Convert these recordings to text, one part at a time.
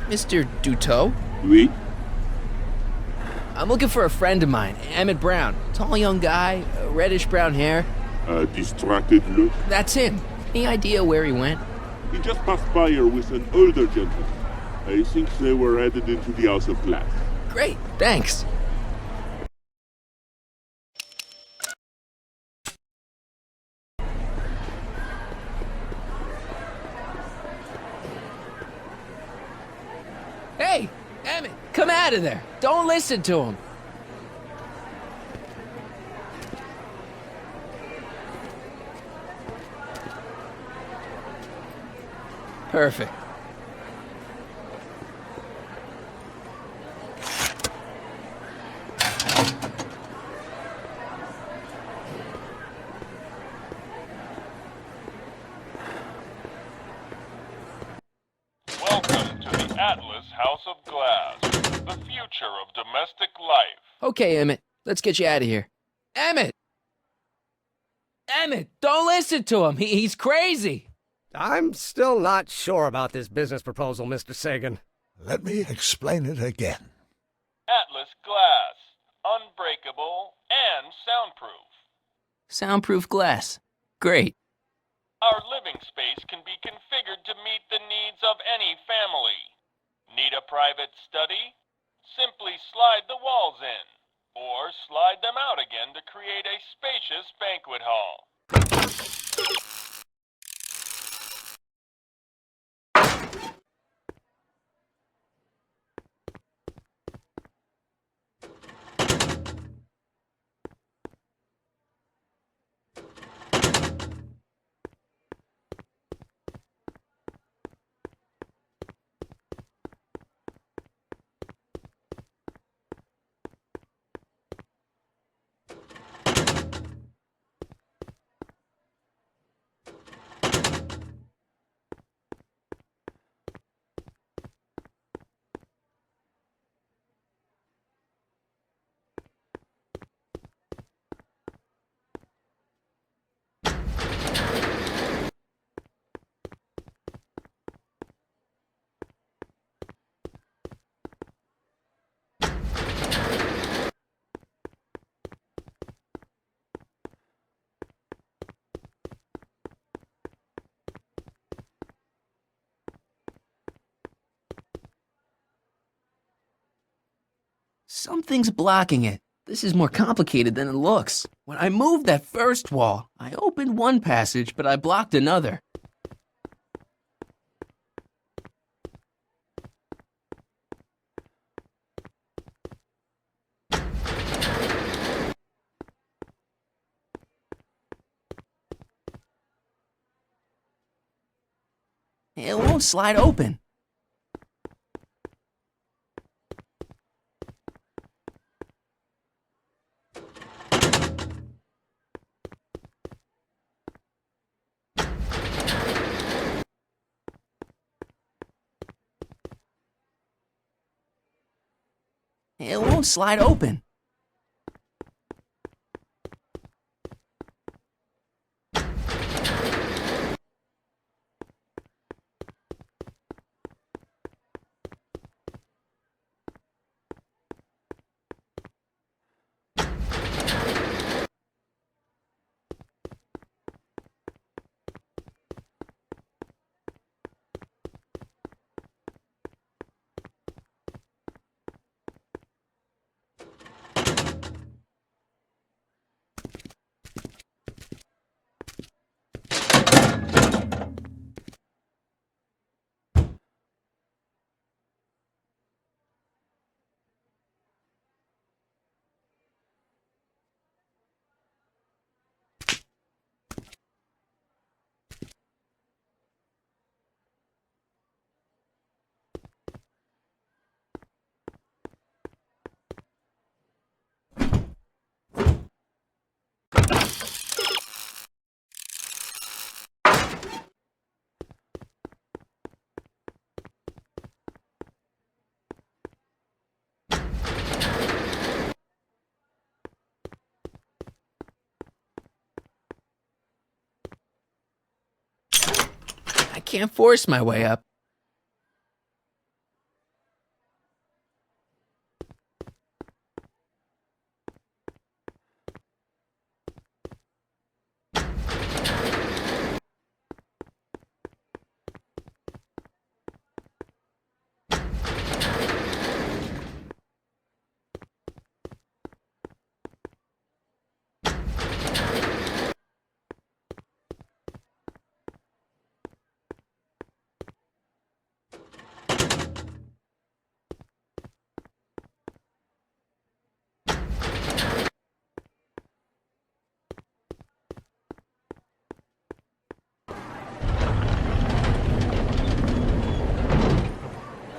Mr. Duteau? Oui? I'm looking for a friend of mine, Emmett Brown. Tall young guy, reddish brown hair. A distracted look. That's him. Any idea where he went? He just passed by here with an older gentleman. I think they were headed into the House of Glass. Great, thanks. Hey, Emmett, come out of there. Don't listen to him. Perfect. Welcome to the Atlas House of Glass, the future of domestic life. Okay, Emmett, let's get you out of here. Emmett! Emmett, don't listen to him. He's crazy. I'm still not sure about this business proposal, Mr. Sagan. Let me explain it again. Atlas Glass, unbreakable and soundproof. Soundproof glass. Great. Our living space can be configured to meet the needs of any family. Need a private study? Simply slide the walls in, or slide them out again to create a spacious banquet hall. Something's blocking it. This is more complicated than it looks. When I moved that first wall, I opened one passage, but I blocked another. It won't slide open. It won't slide open. can't force my way up.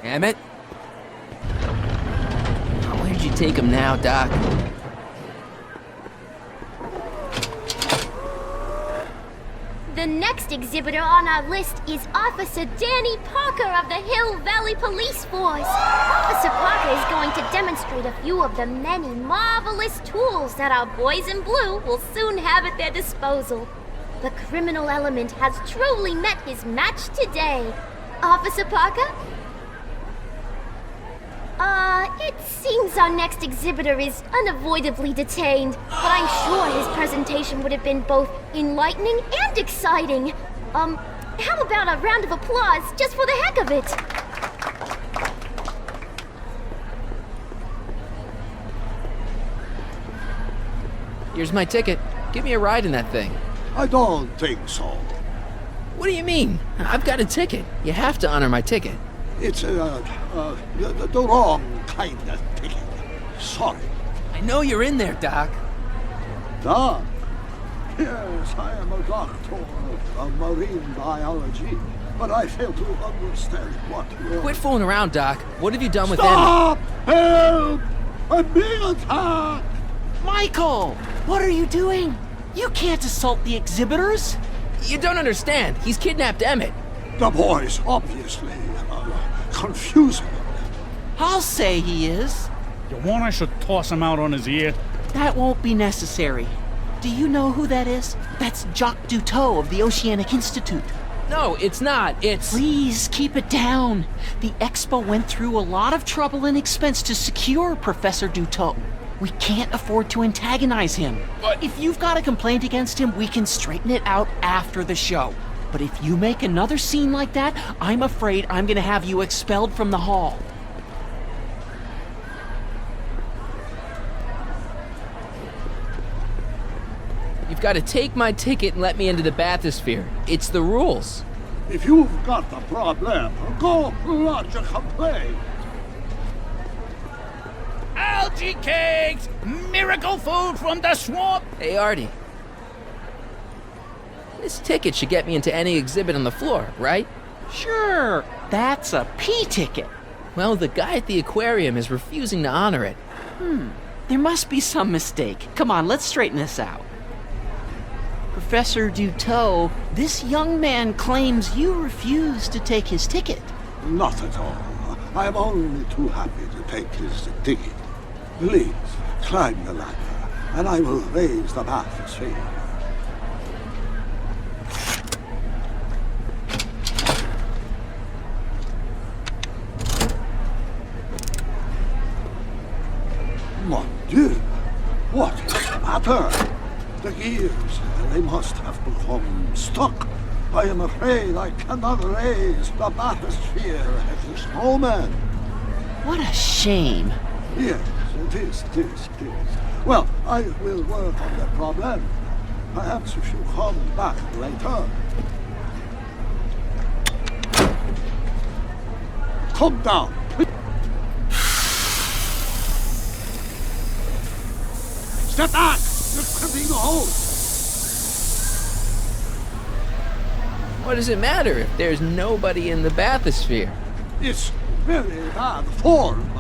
Damn it. Where'd you take him now, Doc? The next exhibitor on our list is Officer Danny Parker of the Hill Valley Police Force. Officer Parker is going to demonstrate a few of the many marvelous tools that our boys in blue will soon have at their disposal. The criminal element has truly met his match today. Officer Parker? It seems our next exhibitor is unavoidably detained, but I'm sure his presentation would have been both enlightening and exciting. How about a round of applause just for the heck of it? Here's my ticket. Give me a ride in that thing. I don't think so. What do you mean? I've got a ticket. You have to honor my ticket. It's the wrong kind of ticket. Sorry. I know you're in there, Doc. Doc? Yes, I am a doctor of marine biology, but I fail to understand what you're... Quit fooling around, Doc. What have you done with Stop! Help! I'm being attacked! Michael! What are you doing? You can't assault the exhibitors! Emmet? You don't understand. He's kidnapped Emmet. The boy's obviously confusing. I'll say he is. You want I should toss him out on his ear? That won't be necessary. Do you know who that is? That's Jacques Duteau of the Oceanic Institute. No, it's not. It's... Please keep it down. The Expo went through a lot of trouble and expense to secure Professor Duteau. We can't afford to antagonize him. But... If you've got a complaint against him, we can straighten it out after the show. But if you make another scene like that, I'm afraid I'm gonna have you expelled from the hall. You've got to take my ticket and let me into the bathysphere. It's the rules. If you've got a problem, go lodge a complaint. Algae cakes! Miracle food from the swamp! Hey, Artie. This ticket should get me into any exhibit on the floor, right? Sure, that's a P ticket. Well, the guy at the aquarium is refusing to honor it. There must be some mistake. Come on, let's straighten this out. Professor Duteau, this young man claims you refused to take his ticket. Not at all. I am only too happy to take his ticket. Please, climb the ladder, and I will raise the bathysphere. Mon Dieu! What is the matter? The gears, they must have become stuck. I am afraid I cannot raise the bathysphere at this moment. What a shame. Yes, it is. Well, I will work on the problem. Perhaps if you come back later. Come down, please. Step back! You're crimping the hole! What does it matter if there's nobody in the bathysphere? It's very bad form.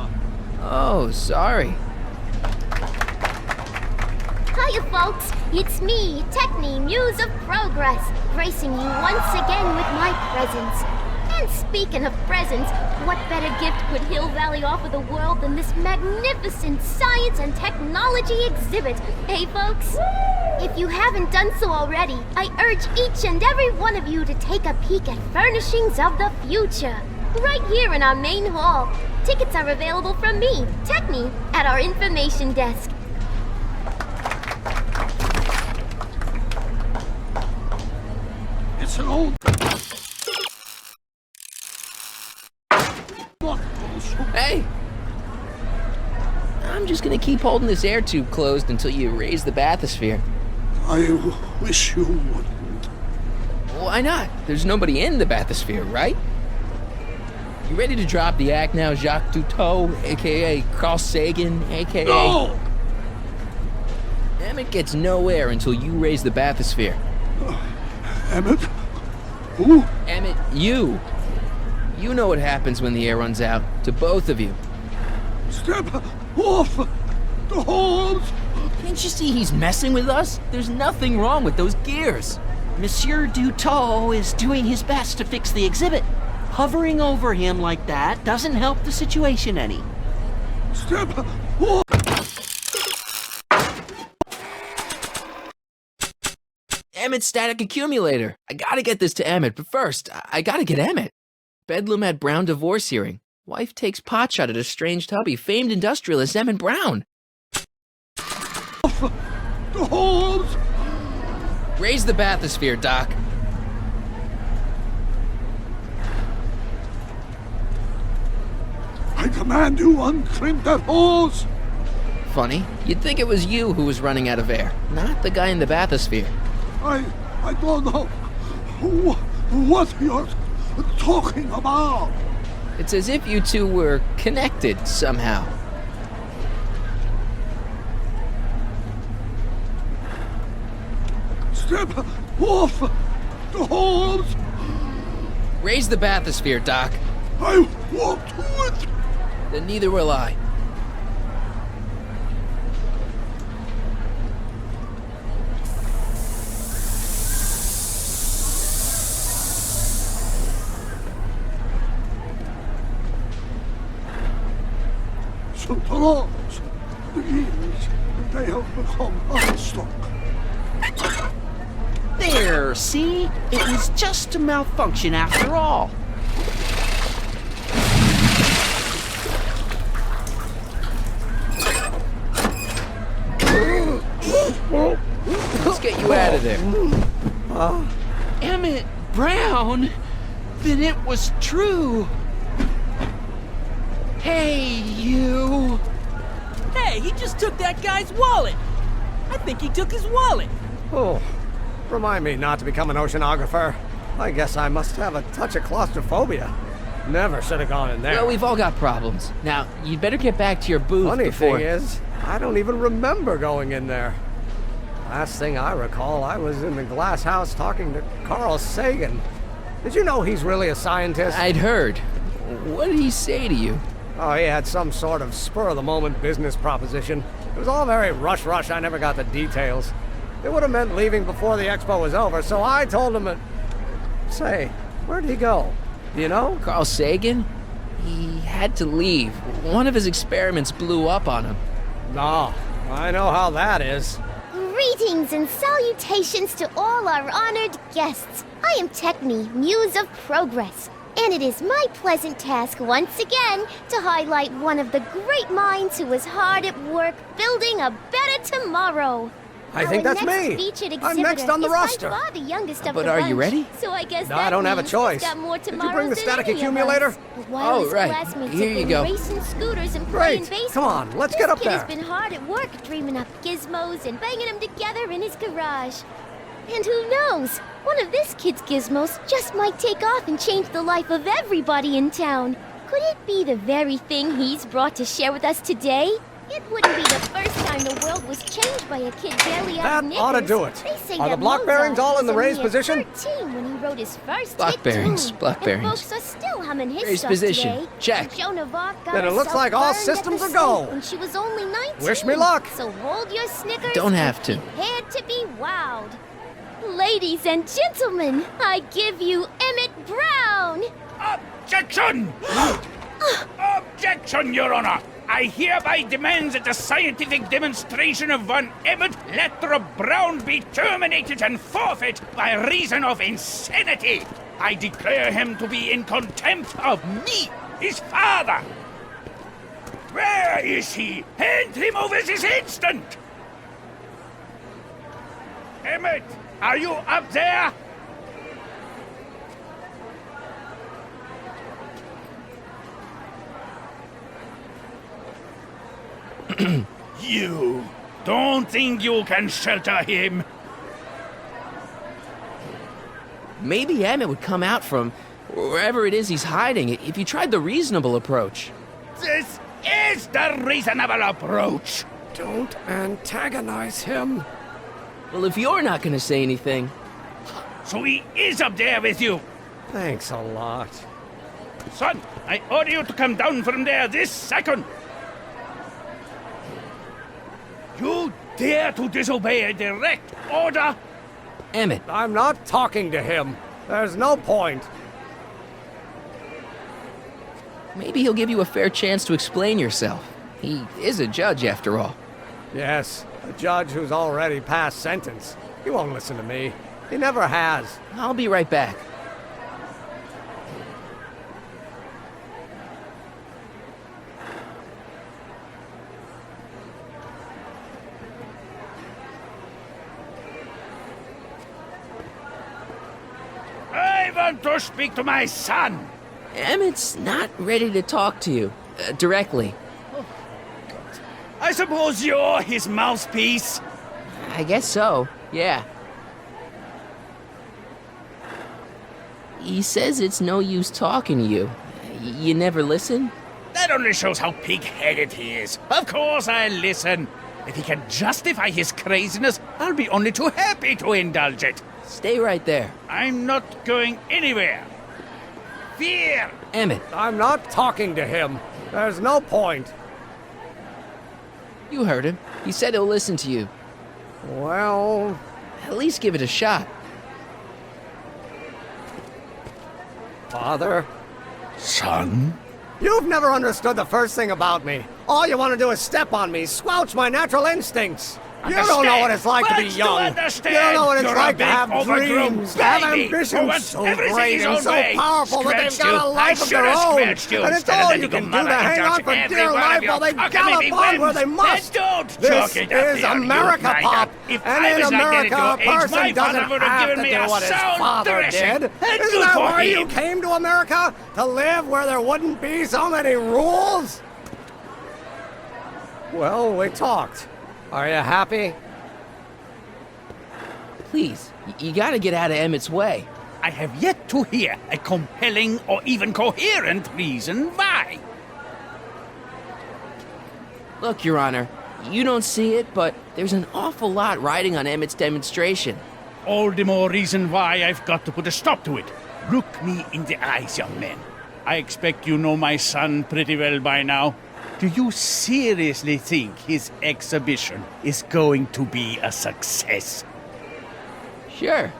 Oh, sorry. Hiya, folks. It's me, Techne, Muse of Progress, gracing you once again with my presence. And speaking of presents, what better gift could Hill Valley offer the world than this magnificent science and technology exhibit? Hey, folks? If you haven't done so already, I urge each and every one of you to take a peek at Furnishings of the Future, right here in our main hall. Tickets are available from me, Techni, at our information desk. It's an old... Hey! I'm just gonna keep holding this air tube closed until you raise the bathysphere. I wish you wouldn't. Why not? There's nobody in the bathysphere, right? You ready to drop the act now, Jacques Cousteau, a.k.a. Carl Sagan, a.k.a. No! Emmett gets no air until you raise the bathysphere. Emmett? Who? Emmett, you. You know what happens when the air runs out, to both of you. Step off the holes! Can't you see he's messing with us? There's nothing wrong with those gears. Monsieur Dutot is doing his best to fix the exhibit. Hovering over him like that doesn't help the situation any. Step off! Emmett's static accumulator. I gotta get this to Emmett, but first, I gotta get Emmett. Bedlam at Brown divorce hearing. Wife takes potshot at estranged hubby, famed industrialist Emmett Brown. The holes! Raise the bathysphere, Doc. I command you uncrimp that hose! Funny, you'd think it was you who was running out of air, not the guy in the bathysphere. I don't know what you're talking about. It's as if you two were connected somehow. Step off the holes! Raise the bathysphere, Doc. I won't do it! Then neither will I. So the laws, the years, they have become unstuck. There, see? It was just a malfunction after all. Let's get you out of there. Emmett Brown? Then it was true. Hey, you. Hey, he just took that guy's wallet. I think he took his wallet. Oh, remind me not to become an oceanographer. I guess I must have a touch of claustrophobia. Never should have gone in there. Well, we've all got problems. Now, you'd better get back to your booth Funny before... thing is, I don't even remember going in there. Last thing I recall, I was in the glass house talking to Carl Sagan. Did you know he's really a scientist? I'd heard. What did he say to you? Oh, he had some sort of spur-of-the-moment business proposition. It was all very rush. I never got the details. It would have meant leaving before the expo was over, so I told him that... Say, where'd he go? Do you know? Carl Sagan? He had to leave. One of his experiments blew up on him. No, I know how that is. Greetings and salutations to all our honored guests. I am Techni, Muse of Progress, and it is my pleasant task once again to highlight one of the great minds who was hard at work building a better tomorrow. I think that's me. I'm next on the roster. By far the youngest of But the are bunch, you ready? So I guess No, that I don't have a means choice. he's got more Did you tomorrows bring the than static any of accumulator? us. While his right. classmates Here have you been go. racing scooters and playing Great. baseball. Come on, let's this get up kid there. has been hard at work dreaming up gizmos and banging them together in his garage. And who knows? One of this kid's gizmos just might take off and change the life of everybody in town. Could it be the very thing he's brought to share with us today? It wouldn't be the first time the world was changed by a kid barely out of That ought to knickers. do it. They say Are that the block Mozart bearings all in the was raised only position? 13 when he wrote his first Block hit bearings, tune. block And bearings. folks are still humming his Raised stuff position. today. Check. Joan of Arc got Then it looks herself like all burned at systems the are go. stake when she was only 19. Wish me luck. So hold your Snickers. Don't and have to. Prepare to be wowed. Ladies and gentlemen, I give you Emmett Brown. Objection! Objection, Your Honor! I hereby demand that the scientific demonstration of one Emmett Lathrop Brown be terminated and forfeit by reason of insanity. I declare him to be in contempt of me, his father. Where is he? Hand him over this instant! Emmett, are you up there? You don't think you can shelter him? Maybe Emmett would come out from wherever it is he's hiding if you tried the reasonable approach. This is the reasonable approach. Don't antagonize him. Well, if you're not gonna say anything... So he is up there with you. Thanks a lot. Son, I order you to come down from there this second. You dare to disobey a direct order? Emmett, I'm not talking to him. There's no point. maybe he'll give you a fair chance to explain yourself. He is a judge, after all. Yes, a judge who's already passed sentence. He won't listen to me. He never has. I'll be right back. I want to speak to my son. Emmett's not ready to talk to you, directly. I suppose you're his mouthpiece. I guess so, yeah. He says it's no use talking to you. You never listen? That only shows how pig-headed he is. Of course I'll listen. If he can justify his craziness, I'll be only too happy to indulge it. Stay right there. I'm not going anywhere. Fear! Emmett, I'm not talking to him. There's no point. you heard him. He said he'll listen to you. Well, At least give it a shot. Father, Son? you've never understood the first thing about me. All you want to do is step on me, squelch my natural instincts. You don't know what it's like to be What's young. understand? You don't know what it's You're like a to big, have overgrown dreams, to have baby who ambitions wants so everything great his and own so way. powerful that they've Scratched got a you. life I of their should have own. scratched you And it's instead of all letting you can your do to mother hang on indulge for every dear one of life your while they cockamamie gallop on whims. where they must. Then don't This chalk it up is to your America, youth, Pop. Micah. If And I in was not America, getting a to your age, person my doesn't father would have have given to me do a what his sound father thrashing. did. And Isn't good that for why you him. came to America? To live where there wouldn't be so many rules? Well, we talked. Are you happy? Please, you gotta get out of Emmett's way. I have yet to hear a compelling or even coherent reason why. Look, Your Honor, you don't see it, but there's an awful lot riding on Emmett's demonstration. All the more reason why I've got to put a stop to it. Look me in the eyes, young man. I expect you know my son pretty well by now. Do you seriously think his exhibition is going to be a success? Sure,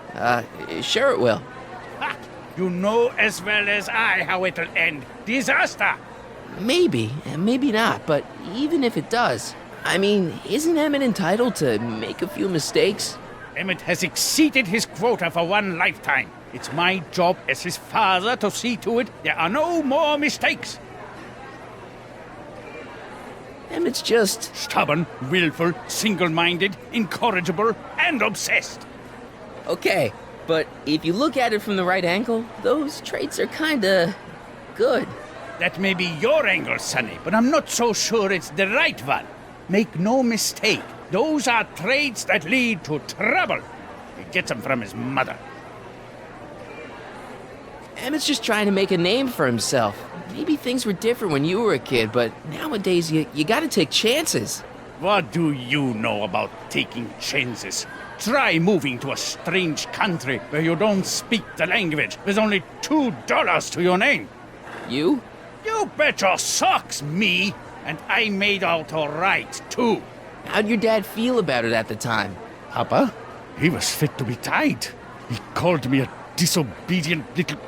sure it will. Ha! You know as well as I how it'll end. Disaster! Maybe, and maybe not, but even if it does, I mean, isn't Emmett entitled to make a few mistakes? Emmett has exceeded his quota for one lifetime. It's my job as his father to see to it there are no more mistakes. Emmett's just... Stubborn, willful, single-minded, incorrigible, and obsessed. Okay, but if you look at it from the right angle, those traits are kinda... good. That may be your angle, Sonny, but I'm not so sure it's the right one. Make no mistake, those are traits that lead to trouble. He gets them from his mother. Emmett's just trying to make a name for himself. Maybe things were different when you were a kid, but nowadays you gotta take chances. What do you know about taking chances? Try moving to a strange country where you don't speak the language with only $2 to your name. You? You bet your socks, me! And I made out all right, too. How'd your dad feel about it at the time? Papa? He was fit to be tied. He called me a disobedient little...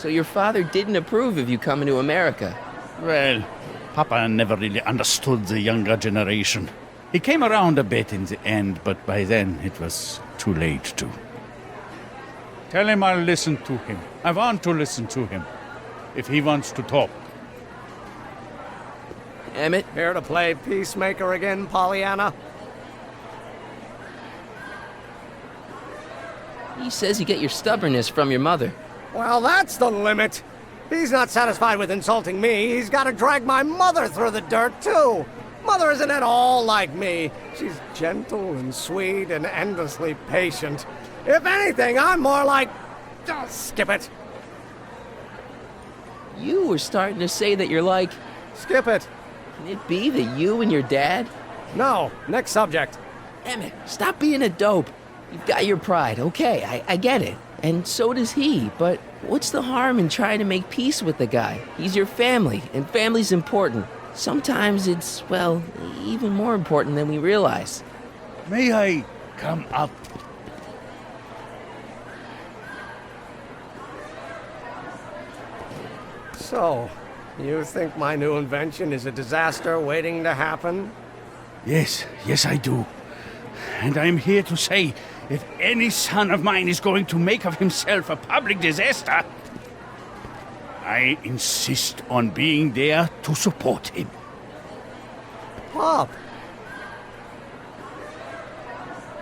So your father didn't approve of you coming to America? Well, Papa never really understood the younger generation. He came around a bit in the end, but by then it was too late to. Tell him I'll listen to him. I want to listen to him. If he wants to talk. Emmett? Here to play peacemaker again, Pollyanna? He says you get your stubbornness from your mother. Well, that's the limit. He's not satisfied with insulting me. He's got to drag my mother through the dirt, too. Mother isn't at all like me. She's gentle and sweet and endlessly patient. If anything, I'm more like... Oh, skip it. You were starting to say that you're like... Skip it. Can it be that you and your dad? No, next subject. Emmett, stop being a dope. You've got your pride, okay, I get it. And so does he, but what's the harm in trying to make peace with the guy? He's your family, and family's important. Sometimes it's, well, even more important than we realize. May I come up? So, you think my new invention is a disaster waiting to happen? Yes, I do. And I'm here to say, if any son of mine is going to make of himself a public disaster, I insist on being there to support him. Pop!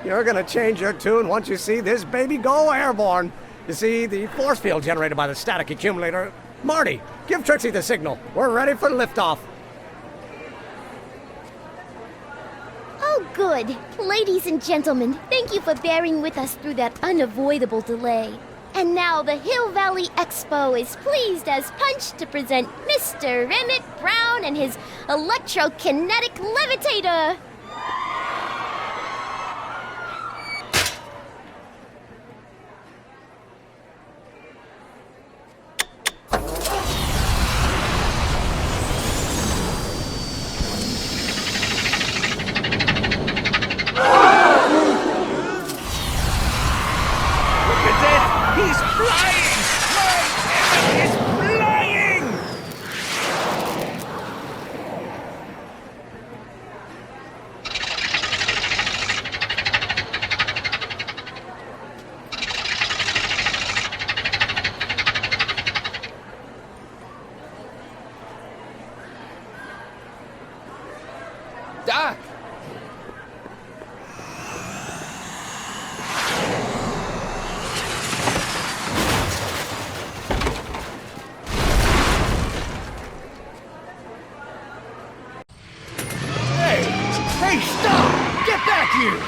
You're gonna change your tune once you see this baby go airborne. You see, the force field generated by the static accumulator... Marty, give Trixie the signal. We're ready for liftoff. Oh, good. Ladies and gentlemen, thank you for bearing with us through that unavoidable delay. And now the Hill Valley Expo is pleased as punch to present Mr. Emmett Brown and his electrokinetic levitator. Doc! Hey, stop! Get back here!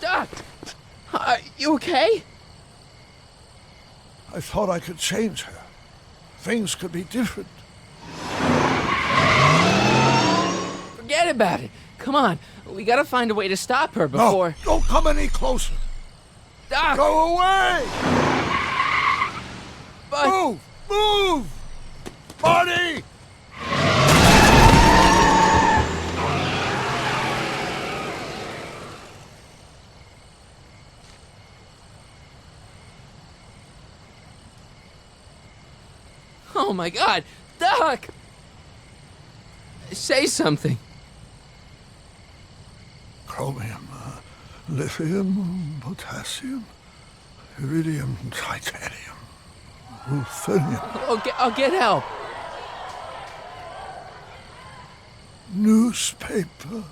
Doc! Are you okay? I thought I could change her. Things could be different. Forget about it. Come on, we gotta find a way to stop her before... No, don't come any closer. Doc! Go away! But... Move! Move! Marty! Oh my God! Doc! Say something. Chromium, lithium, potassium, iridium, titanium, ruthenium, I'll get help. newspaper.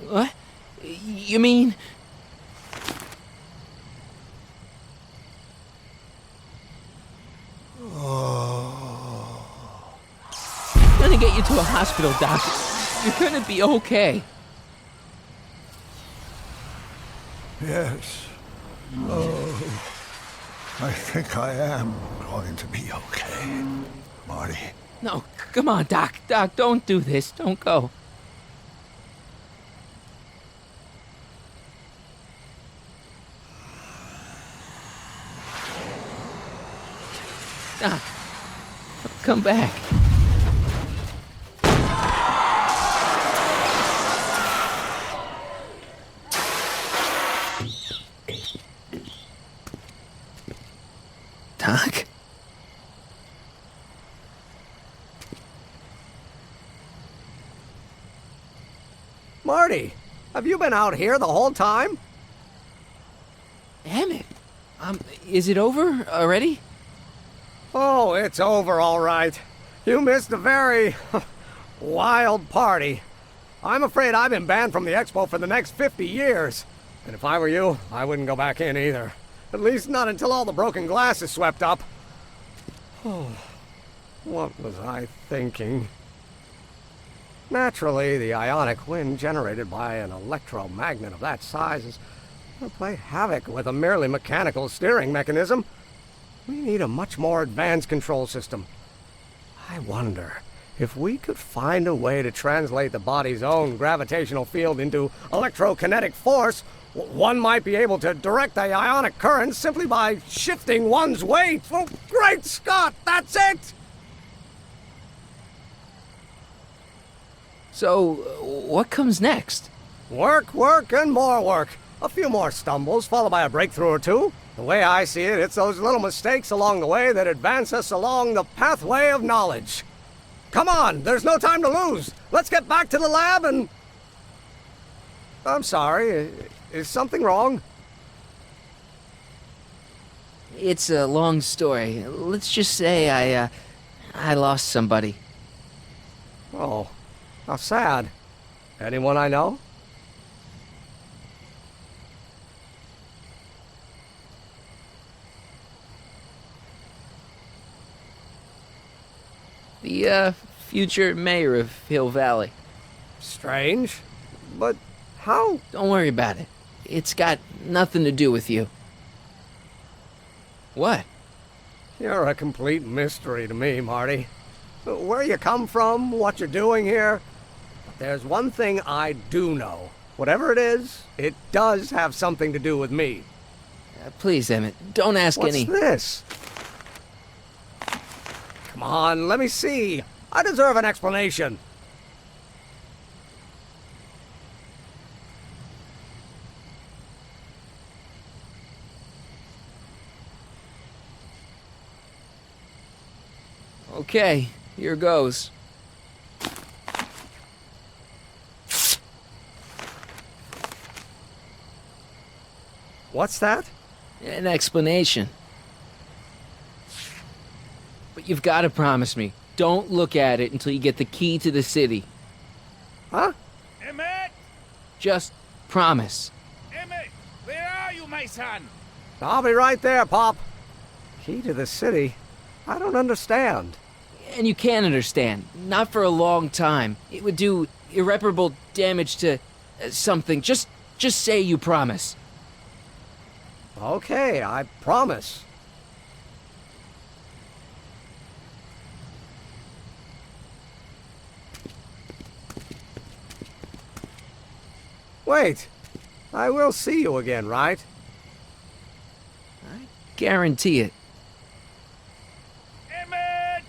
What? You mean... I'm gonna get you to a hospital, Doc. You're gonna be okay. Yes. Oh, I think I am going to be okay, Marty. No, come on, Doc. Doc, don't do this. Don't go. Doc, come back. Marty, have you been out here the whole time? Emmett, is it over already? Oh, it's over all right. You missed a very wild party. I'm afraid I've been banned from the expo for the next 50 years. And if I were you, I wouldn't go back in either. At least not until all the broken glass is swept up. Oh, what was I thinking? Naturally, the ionic wind generated by an electromagnet of that size is going to play havoc with a merely mechanical steering mechanism. We need a much more advanced control system. I wonder if we could find a way to translate the body's own gravitational field into electrokinetic force. One might be able to direct the ionic current simply by shifting one's weight. Oh, great Scott, that's it! So, what comes next? Work, work, and more work. A few more stumbles, followed by a breakthrough or two. The way I see it, it's those little mistakes along the way that advance us along the pathway of knowledge. Come on, there's no time to lose. Let's get back to the lab and... I'm sorry, is something wrong? It's a long story. Let's just say I lost somebody. Oh, how sad. Anyone I know? The, future mayor of Hill Valley. Strange, but how? Don't worry about it. It's got nothing to do with you. What? You're a complete mystery to me, Marty. Where you come from, what you're doing here. But there's one thing I do know. Whatever it is, it does have something to do with me. Please, Emmett, don't ask any... What's this? Come on, let me see. I deserve an explanation. Okay, here goes. What's that? An explanation. But you've got to promise me, don't look at it until you get the key to the city. Huh? Emmett! Just promise. Emmett! Where are you, my son? I'll be right there, Pop. Key to the city? I don't understand. And you can't understand. Not for a long time. It would do irreparable damage to something. Just say you promise. Okay, I promise. Wait, I will see you again, right? I guarantee it. Emmett!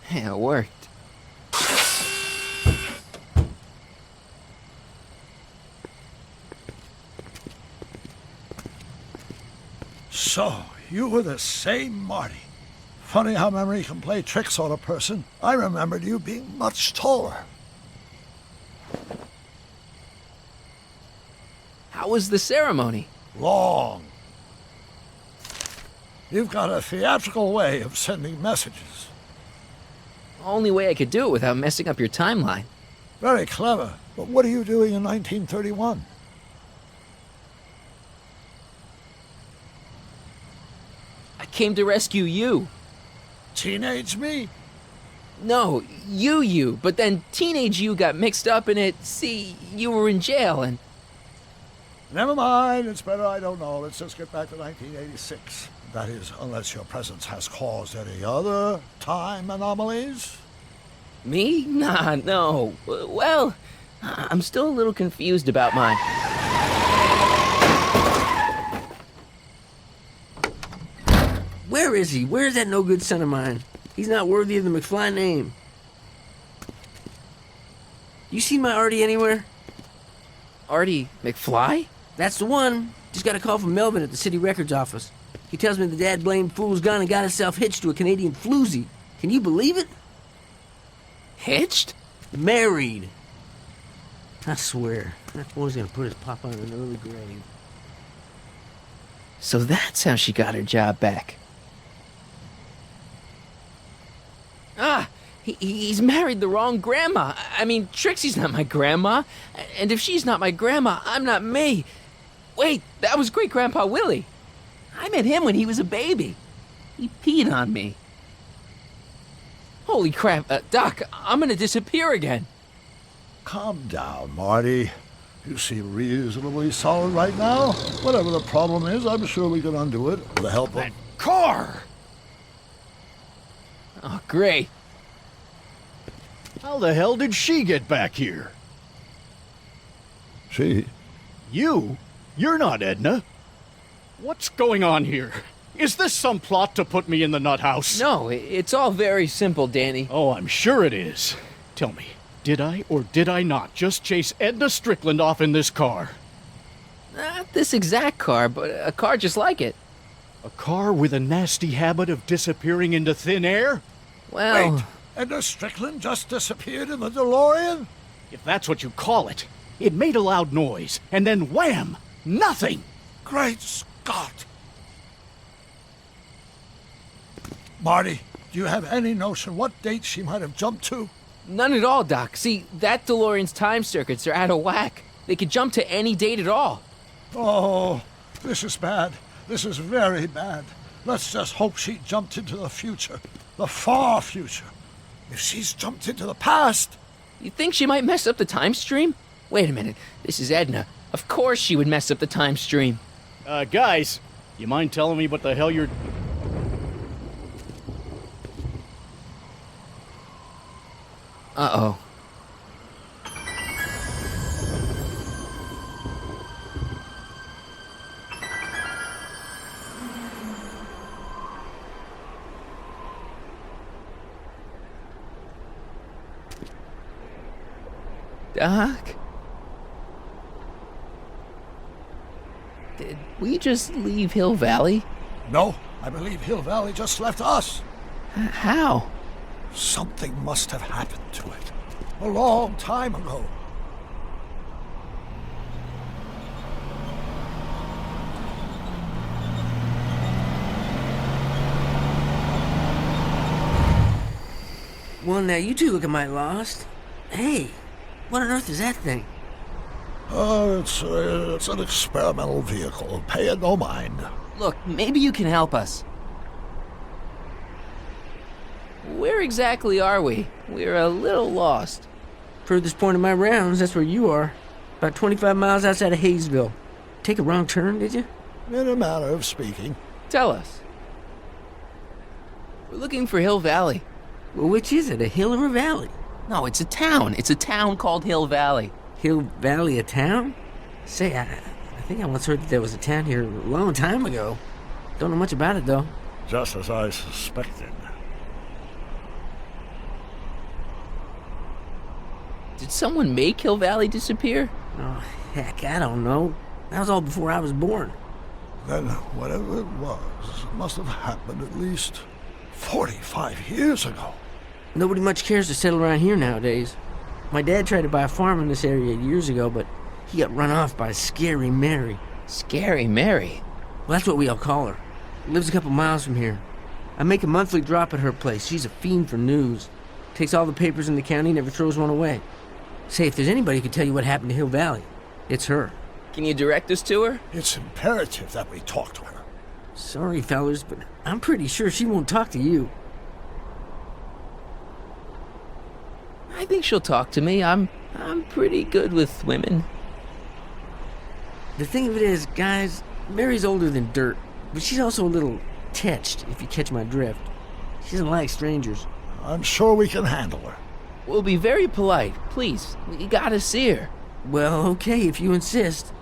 Yeah, it worked. So, you were the same Marty. Funny how memory can play tricks on a person. I remembered you being much taller. How was the ceremony? Long. You've got a theatrical way of sending messages. Only way I could do it without messing up your timeline. Very clever. But what are you doing in 1931? I came to rescue you. Teenage me? No, you, but then teenage you got mixed up in it. See, you were in jail and... Never mind. It's better I don't know. Let's just get back to 1986. That is, unless your presence has caused any other time anomalies. Me? Nah, no. Well, I'm still a little confused about my... Where is he? Where's that no-good son of mine? He's not worthy of the McFly name. You seen my Artie anywhere? Artie McFly? That's the one. Just got a call from Melvin at the city records office. He tells me the dad-blamed fool's gone and got himself hitched to a Canadian floozy. Can you believe it? Hitched? Married. I swear, that boy's gonna put his papa in an early grave. So that's how she got her job back. Ah, he's married the wrong grandma. I mean, Trixie's not my grandma. And if she's not my grandma, I'm not me. Wait, that was Great-Grandpa Willie. I met him when he was a baby. He peed on me. Holy crap, Doc, I'm gonna disappear again. Calm down, Marty. You seem reasonably solid right now. Whatever the problem is, I'm sure we can undo it with the help of... That car! Oh, great. How the hell did she get back here? She? You? You're not Edna. What's going on here? Is this some plot to put me in the nut house? No, it's all very simple, Danny. Oh, I'm sure it is. Tell me, did I or did I not just chase Edna Strickland off in this car? Not this exact car, but a car just like it. A car with a nasty habit of disappearing into thin air? Well... Wait, Edna Strickland just disappeared in the DeLorean? If that's what you call it. It made a loud noise, and then wham! Nothing! Great Scott! Marty, do you have any notion what date she might have jumped to? None at all, Doc. See, that DeLorean's time circuits are out of whack. They could jump to any date at all. Oh, this is bad. This is very bad. Let's just hope she jumped into the future. The far future. If she's jumped into the past... You think she might mess up the time stream? Wait a minute. This is Edna. Of course she would mess up the time stream. Guys, you mind telling me what the hell you're... Uh-oh. Doc? Did we just leave Hill Valley? No, I believe Hill Valley just left us. How? Something must have happened to it. A long time ago. Well, now you two looking mighty lost. Hey, what on earth is that thing? It's an experimental vehicle. Pay it no mind. Look, maybe you can help us. Where exactly are we? We're a little lost. Furthest point of my rounds, that's where you are. About 25 miles outside of Hayesville. Take a wrong turn, did you? In a manner of speaking. Tell us. We're looking for Hill Valley. Well, which is it, a hill or a valley? No, it's a town. It's a town called Hill Valley. Hill Valley, a town? Say, I think I once heard that there was a town here a long time ago. Don't know much about it, though. Just as I suspected. Did someone make Hill Valley disappear? Oh, heck, I don't know. That was all before I was born. Then whatever it was, it must have happened at least 45 years ago. Nobody much cares to settle around here nowadays. My dad tried to buy a farm in this area years ago, but he got run off by Scary Mary. Scary Mary? Well, that's what we all call her. Lives a couple miles from here. I make a monthly drop at her place. She's a fiend for news. Takes all the papers in the county, never throws one away. Say, if there's anybody who can tell you what happened to Hill Valley, it's her. Can you direct us to her? It's imperative that we talk to her. Sorry, fellas, but I'm pretty sure she won't talk to you. I think she'll talk to me. I'm pretty good with women. The thing of it is, guys, Mary's older than dirt, but she's also a little tetched, if you catch my drift. She doesn't like strangers. I'm sure we can handle her. We'll be very polite. Please, we gotta see her. Well, okay, if you insist.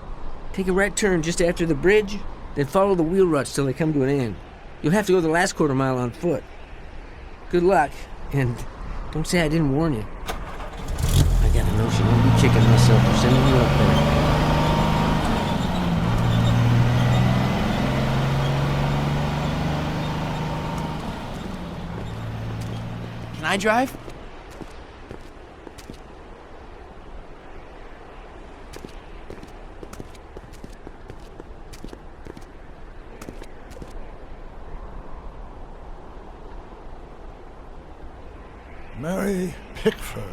Take a right turn just after the bridge, then follow the wheel ruts till they come to an end. You'll have to go the last quarter mile on foot. Good luck, and don't say I didn't warn you. I got a notion I'll be kicking myself for sending you up there. Can I drive? Mary Pickford,